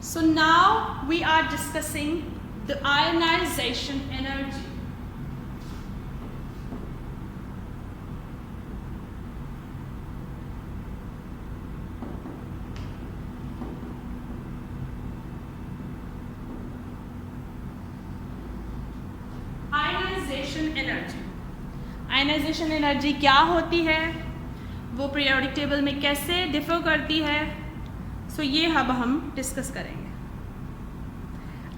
So now we are discussing the ionization energy. Ionization energy क्या होती है, वो पीरियोडिक टेबल में कैसे डिफर करती है, सो ये अब हम डिस्कस करेंगे.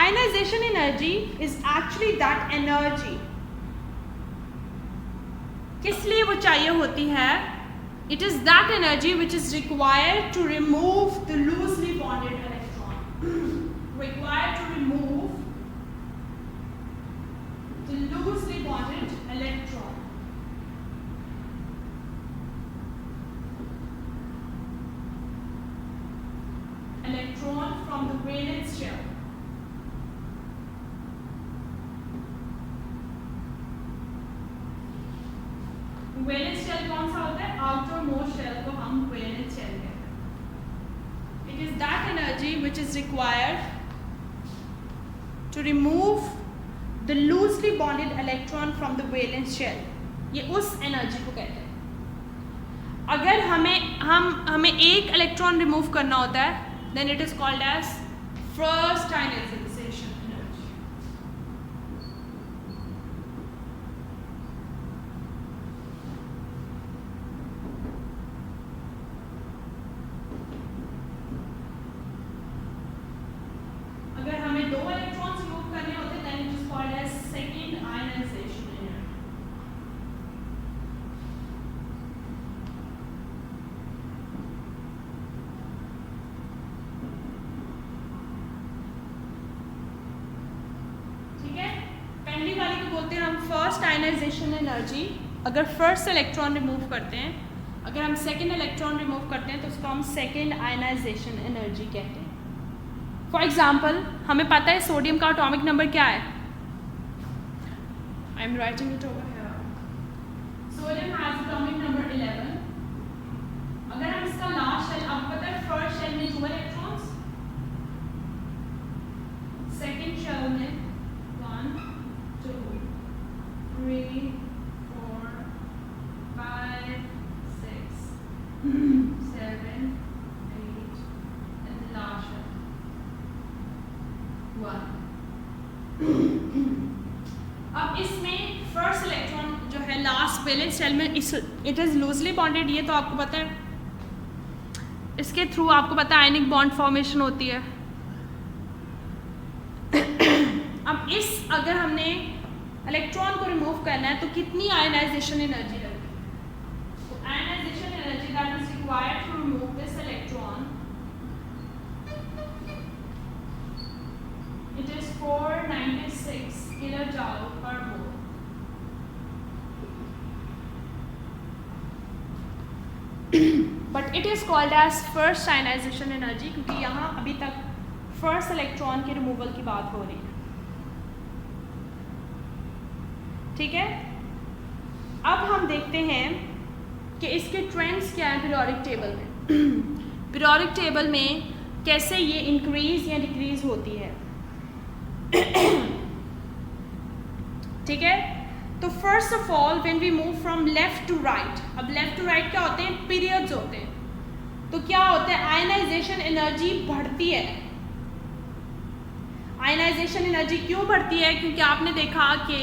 Ionization energy is actually that energy. किस लिए वो चाहिए होती है? It is that energy which is required to remove the loosely bonded electron. Required to remove the loosely bonded electron. From the valence shell. Valence shell कौन सा होता है? Outermost shell को हम valence shell कहते हैं. It is that energy which is required to remove the loosely bonded electron from the valence shell. ये उस एनर्जी को कहते हैं. अगर हमें एक इलेक्ट्रॉन रिमूव करना होता है, then it is called as first ionization energy. अगर हमें दो इलेक्ट्रॉन्स रिमूव करने होते हैं, then it is called as second ionization energy. First ionization energy. अगर फर्स्ट इलेक्ट्रॉन रिमूव करते हैं, अगर हम सेकेंड इलेक्ट्रॉन रिमूव करते हैं, तो उसको हम सेकेंड आयनाइजेशन एनर्जी कहते हैं. फॉर एग्जाम्पल, हमें पता है सोडियम का एटॉमिक नंबर क्या है. I am writing it over here. Sodium has atomic number 11. अगर हम इसका लास्ट शेल, आपको पता है फर्स्ट शेल में 2 इलेक्ट्रॉन्स, सेकेंड शेल में 1 2 3 4 5 6 7 8 and the last one. अब इसमें फर्स्ट इलेक्ट्रॉन जो है लास्ट वैलेंस शेल में, इट इज लूजली बॉन्डेड. ये तो आपको पता है, इसके थ्रू आपको पता है आयनिक बॉन्ड फॉर्मेशन होती है. अब अगर हमने इलेक्ट्रॉन को रिमूव करना है तो कितनी आयनाइजेशन एनर्जी लगेगी? तो ionisation energy that is required to remove this electron, it is 496 kilojoule per mole. But it is called as first ionization energy, क्योंकि यहाँ अभी तक फर्स्ट इलेक्ट्रॉन के रिमूवल की बात हो रही है. ठीक है. अब हम देखते हैं कि इसके ट्रेंड्स क्या हैं पीरियोडिक टेबल में. पीरियोडिक टेबल में कैसे ये इंक्रीज या डिक्रीज होती है. ठीक है. तो first of all when we move from left to right, अब लेफ्ट टू राइट क्या होते हैं? पीरियड्स होते हैं. तो क्या होता है? आयनाइजेशन एनर्जी बढ़ती है. आयनाइजेशन एनर्जी क्यों बढ़ती है? क्योंकि आपने देखा कि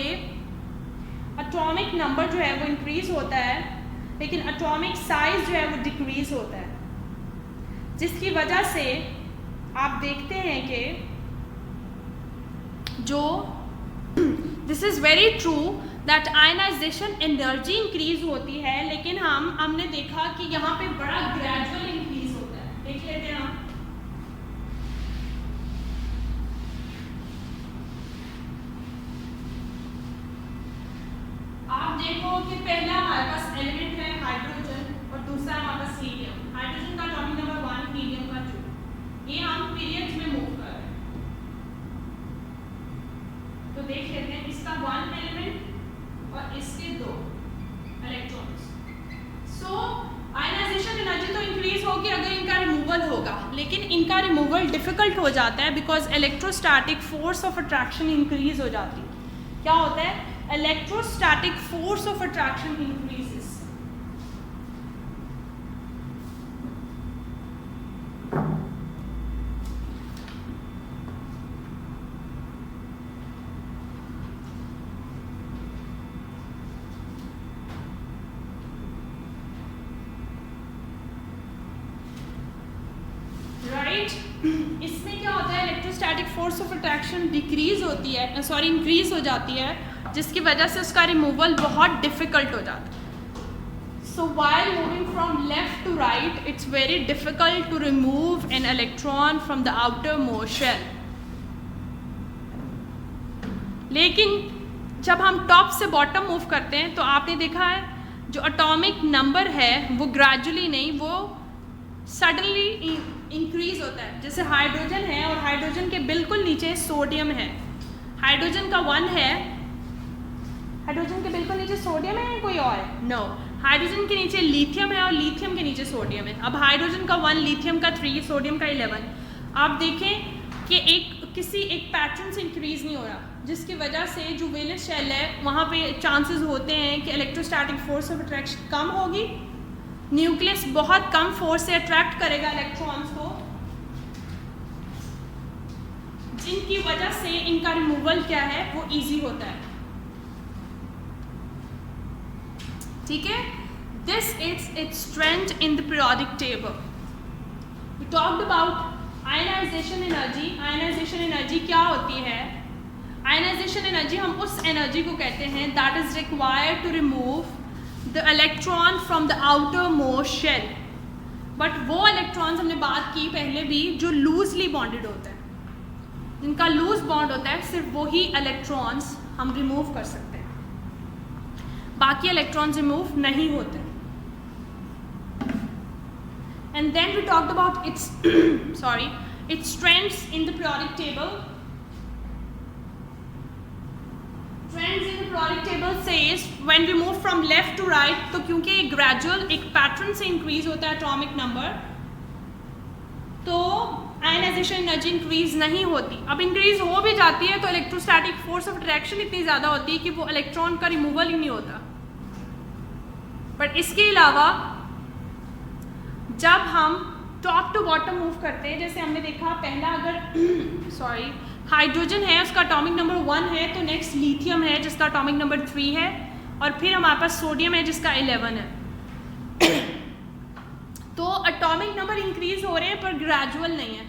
एटॉमिक नंबर जो है वो इंक्रीज होता है, लेकिन एटॉमिक साइज जो है वो डिक्रीज होता है, जिसकी वजह से आप देखते हैं कि जो this is very true that ionization energy increase होती है, लेकिन हमने देखा कि यहाँ पे बड़ा ग्रेजुअल इंक्रीज होता है. देख लेते हैं हम. आप देखो कि पहला हमारे पास एलिमेंट है हाइड्रोजन और दूसरा हमारे पास हीलियम. हाइड्रोजन का एटॉमिक नंबर 1, हीलियम का 2. ये हम पीरियड्स में मूव कर रहे हैं. तो देख लेते हैं, इसका 1 एलिमेंट और इसके 2 इलेक्ट्रॉन्स. सो आयनाइजेशन एनर्जी तो इंक्रीज होगी अगर इनका रिमूवल होगा. होगा, लेकिन इनका रिमूवल डिफ़िकल्ट हो जाता है because electrostatic force of attraction increase हो जाती है। क्या होता है? Electrostatic force of attraction increases. इसमें क्या होता है? Electrostatic force of attraction decrease होती है, इंक्रीज हो जाती है, जिसकी वजह से उसका रिमूवल बहुत डिफ़िकल्ट हो जाता है। So while moving from left to right it's very difficult to remove an electron from the outermost shell. लेकिन जब हम टॉप से बॉटम मूव करते हैं तो आपने देखा है जो एटॉमिक नंबर है वो ग्रेजुअली नहीं, वो सडनली इंक्रीज होता है। जैसे हाइड्रोजन है और हाइड्रोजन के बिल्कुल नीचे सोडियम है। हाइड्रोजन का 1 है, हाइड्रोजन के बिल्कुल नीचे सोडियम है या कोई और है? नो, हाइड्रोजन के नीचे लिथियम है और लिथियम के नीचे सोडियम है। अब हाइड्रोजन का 1, लिथियम का 3, सोडियम का 11। आप देखें कि किसी एक पैटर्न से इंक्रीज नहीं हो रहा, जिसकी वजह से जो वैलेंस शेल है वहाँ पे चांसेस होते हैं कि इलेक्ट्रोस्टैटिक फोर्स ऑफ अट्रैक्शन कम होगी, न्यूक्लियस बहुत कम फोर्स से अट्रैक्ट करेगा इलेक्ट्रॉन्स को, जिनकी वजह से इनका रिमूवल क्या है वो इजी होता है। ठीक है, this is its strength in the periodic table. We talked about ionization energy. Ionization energy क्या होती है? आयनाइजेशन एनर्जी हम उस एनर्जी को कहते हैं that is required to remove the electron from the outermost shell. But वो electrons हमने बात की पहले भी जो लूजली बॉन्डेड होते हैं, जिनका लूज बॉन्ड होता है, सिर्फ वही इलेक्ट्रॉन्स हम रिमूव कर सकते हैं, बाकी इलेक्ट्रॉन्स रिमूव नहीं होते। And then we talked about its its strengths in the periodic table. Trends in the periodic table says when we move from left to right, तो क्योंकि एक ग्रेजुअल एक पैटर्न से इंक्रीज होता है एटॉमिक नंबर, तो आयनाइजेशन एनर्जी इंक्रीज नहीं होती। अब इंक्रीज हो भी जाती है तो इलेक्ट्रोस्टैटिक फोर्स ऑफ अट्रैक्शन इतनी ज़्यादा होती है कि वो इलेक्ट्रॉन का रिमूवल ही नहीं होता। बट इसके अलावा जब हम टॉप टू बॉटम मूव करते हैं, जैसे हमने देखा पहला अगर हाइड्रोजन है उसका एटॉमिक नंबर 1 है, तो नेक्स्ट लिथियम है जिसका एटॉमिक नंबर 3 है, और फिर हमारे पास सोडियम है जिसका 11 है। तो एटॉमिक नंबर इंक्रीज हो रहे हैं पर ग्रेजुअल नहीं है,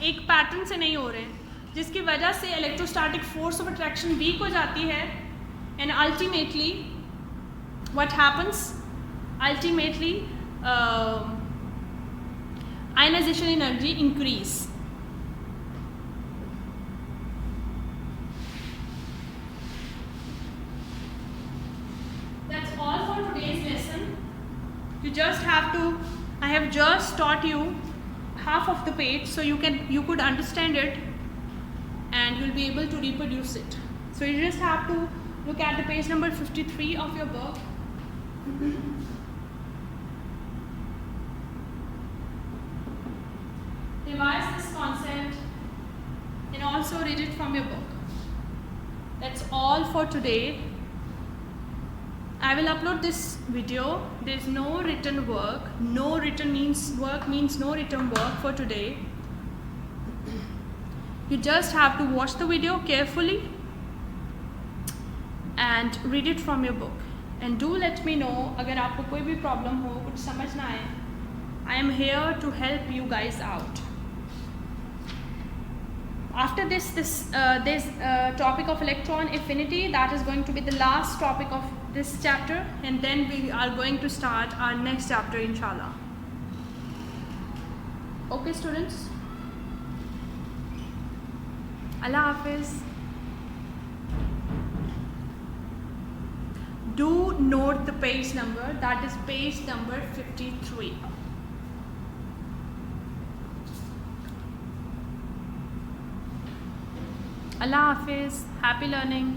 एक पैटर्न से नहीं हो रहे हैं, जिसकी वजह से electrostatic force of attraction weak हो जाती है। And ultimately what happens, ultimately ionization energy increase. That's all for today's lesson. You just have to, I have just taught you half of the page, so you could understand it and you'll be able to reproduce it. So you just have to look at the page number 53 of your book. Revise this concept and also read it from your book. That's all for today. I will upload this video. There is no written work. No written means no written work for today. You just have to watch the video carefully and read it from your book. And do let me know अगर आपको कोई भी problem हो, कुछ समझ ना आए. I am here to help you guys out. After this topic of electron affinity, that is going to be the last topic of this chapter, and then we are going to start our next chapter inshallah. Okay students, Allah Hafiz. Do note the page number, that is page number 53. Allah Hafiz, happy learning.